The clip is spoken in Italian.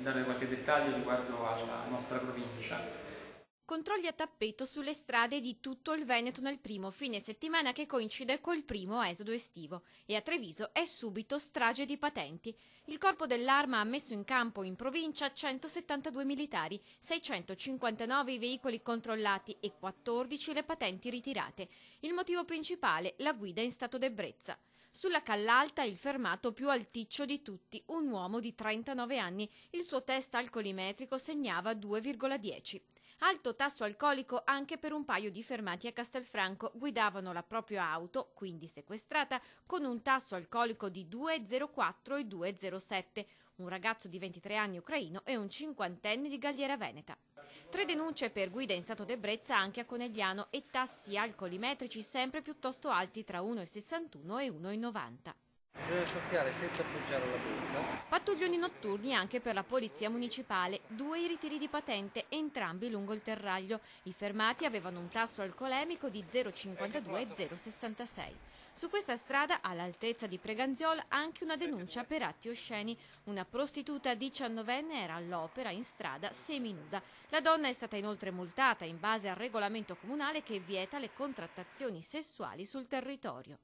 dare qualche dettaglio riguardo alla nostra provincia. Controlli a tappeto sulle strade di tutto il Veneto nel primo fine settimana che coincide col primo esodo estivo e a Treviso è subito strage di patenti. Il Corpo dell'Arma ha messo in campo in provincia 172 militari, 659 i veicoli controllati e 14 le patenti ritirate. Il motivo principale, la guida in stato d'ebbrezza. Sulla Callalta il fermato più alticcio di tutti, un uomo di 39 anni. Il suo test alcolimetrico segnava 2,10. Alto tasso alcolico anche per un paio di fermati a Castelfranco. Guidavano la propria auto, quindi sequestrata, con un tasso alcolico di 2,04 e 2,07. Un ragazzo di 23 anni ucraino e un cinquantenne di Galliera Veneta. 3 denunce per guida in stato d'ebbrezza anche a Conegliano e tassi alcolimetrici sempre piuttosto alti tra 1,61 e 1,90. Bisogna soffiare senza appoggiare la bocca. Pattuglioni notturni anche per la polizia municipale, 2 i ritiri di patente, entrambi lungo il Terraglio. I fermati avevano un tasso alcolemico di 0,52 e 0,66. Su questa strada, all'altezza di Preganziol, anche una denuncia per atti osceni. Una prostituta 19enne era all'opera in strada seminuda. La donna è stata inoltre multata in base al regolamento comunale che vieta le contrattazioni sessuali sul territorio.